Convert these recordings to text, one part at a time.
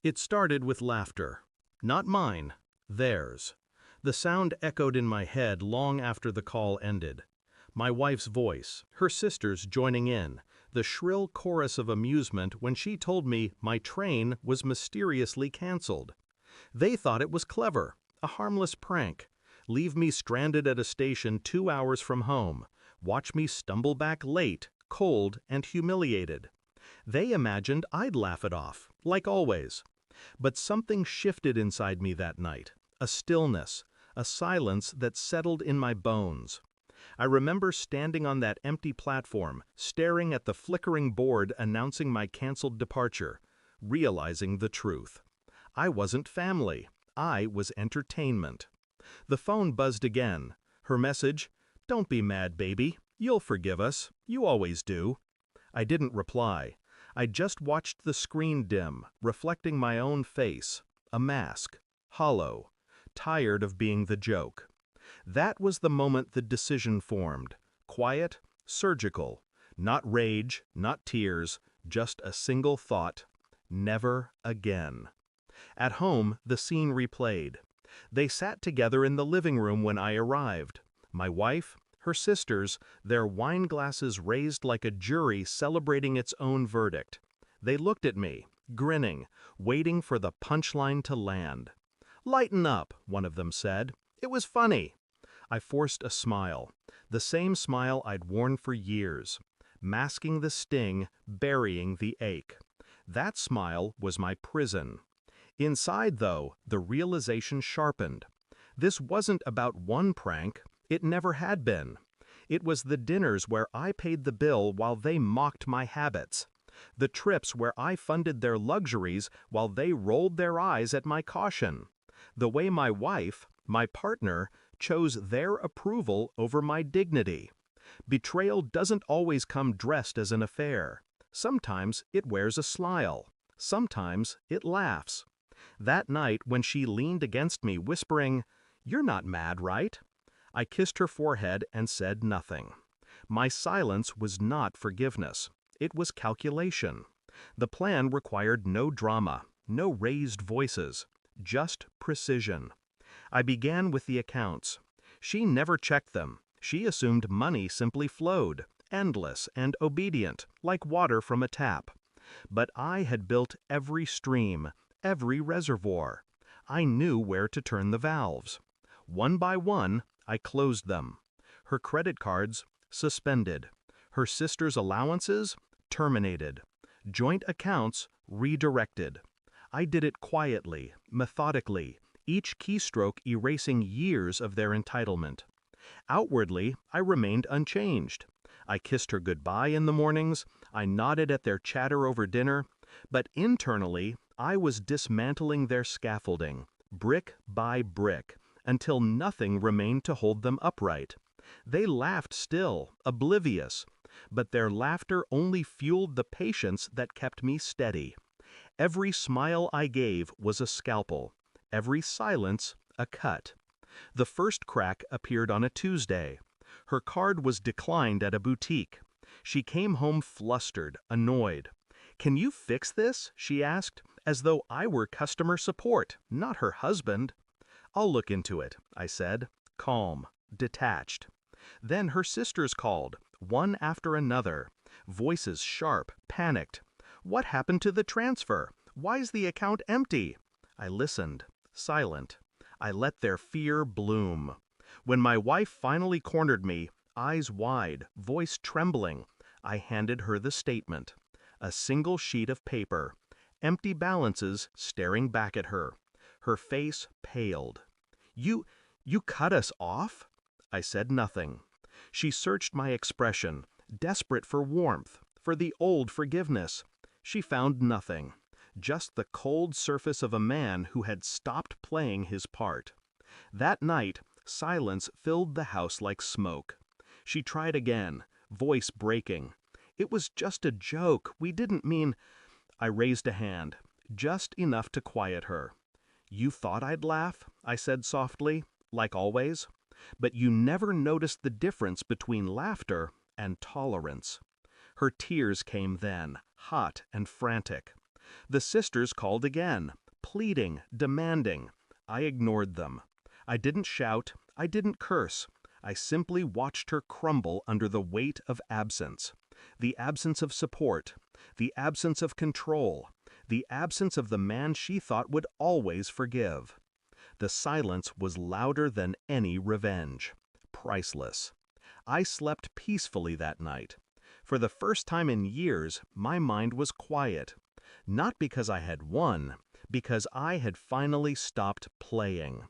It started with laughter. Not mine, theirs. The sound echoed in my head long after the call ended. My wife's voice, her sisters joining in, the shrill chorus of amusement when she told me my train was mysteriously canceled. They thought it was clever, a harmless prank. Leave me stranded at a station 2 hours from home, watch me stumble back late, cold, and humiliated. They imagined I'd laugh it off, like always. But something shifted inside me that night, a stillness, a silence that settled in my bones. I remember standing on that empty platform, staring at the flickering board announcing my canceled departure, realizing the truth. I wasn't family. I was entertainment. The phone buzzed again. Her message, "Don't be mad, baby. You'll forgive us. You always do." I didn't reply. I just watched the screen dim, reflecting my own face, a mask, hollow, tired of being the joke. That was the moment the decision formed. Quiet, surgical, not rage, not tears, just a single thought: never again. At home, the scene replayed. They sat together in the living room when I arrived. My wife, her sisters, their wine glasses raised like a jury celebrating its own verdict. They looked at me, grinning, waiting for the punchline to land. "Lighten up," one of them said. "It was funny." I forced a smile, the same smile I'd worn for years, masking the sting, burying the ache. That smile was my prison. Inside, though, the realization sharpened. This wasn't about one prank. It never had been. It was the dinners where I paid the bill while they mocked my habits. The trips where I funded their luxuries while they rolled their eyes at my caution. The way my wife, my partner, chose their approval over my dignity. Betrayal doesn't always come dressed as an affair. Sometimes it wears a smile. Sometimes it laughs. That night when she leaned against me whispering, "You're not mad, right?" I kissed her forehead and said nothing. My silence was not forgiveness. It was calculation. The plan required no drama, no raised voices, just precision. I began with the accounts. She never checked them. She assumed money simply flowed, endless and obedient, like water from a tap. But I had built every stream, every reservoir. I knew where to turn the valves. One by one, I closed them. Her credit cards, suspended. Her sister's allowances, terminated. Joint accounts, redirected. I did it quietly, methodically, each keystroke erasing years of their entitlement. Outwardly, I remained unchanged. I kissed her goodbye in the mornings, I nodded at their chatter over dinner, but internally, I was dismantling their scaffolding, brick by brick, until nothing remained to hold them upright. They laughed still, oblivious, but their laughter only fueled the patience that kept me steady. Every smile I gave was a scalpel, every silence a cut. The first crack appeared on a Tuesday. Her card was declined at a boutique. She came home flustered, annoyed. "Can you fix this?" she asked, as though I were customer support, not her husband. "I'll look into it," I said, calm, detached. Then her sisters called, one after another, voices sharp, panicked. "What happened to the transfer? Why's the account empty?" I listened, silent. I let their fear bloom. When my wife finally cornered me, eyes wide, voice trembling, I handed her the statement. A single sheet of paper, empty balances staring back at her. Her face paled. You cut us off?" I said nothing. She searched my expression, desperate for warmth, for the old forgiveness. She found nothing, just the cold surface of a man who had stopped playing his part. That night, silence filled the house like smoke. She tried again, voice breaking. "It was just a joke. We didn't mean—" I raised a hand, just enough to quiet her. "You thought I'd laugh," I said softly, like always, "but you never noticed the difference between laughter and tolerance." Her tears came then, hot and frantic. The sisters called again, pleading, demanding. I ignored them. I didn't shout, I didn't curse. I simply watched her crumble under the weight of absence. The absence of support, the absence of control, the absence of the man she thought would always forgive. The silence was louder than any revenge. Priceless. I slept peacefully that night. For the first time in years, my mind was quiet. Not because I had won, because I had finally stopped playing.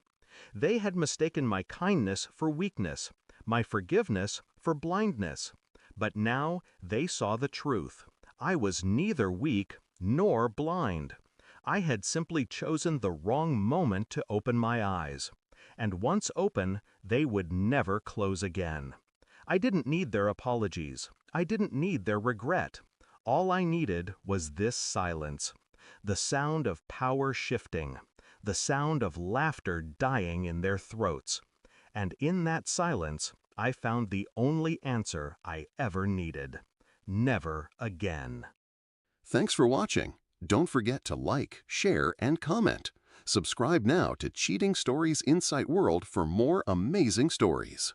They had mistaken my kindness for weakness, my forgiveness for blindness. But now they saw the truth. I was neither weak nor blind. I had simply chosen the wrong moment to open my eyes. And once open, they would never close again. I didn't need their apologies. I didn't need their regret. All I needed was this silence. The sound of power shifting. The sound of laughter dying in their throats. And in that silence, I found the only answer I ever needed. Never again. Thanks for watching. Don't forget to like, share, and comment. Subscribe now to Cheating Stories Insight World for more amazing stories.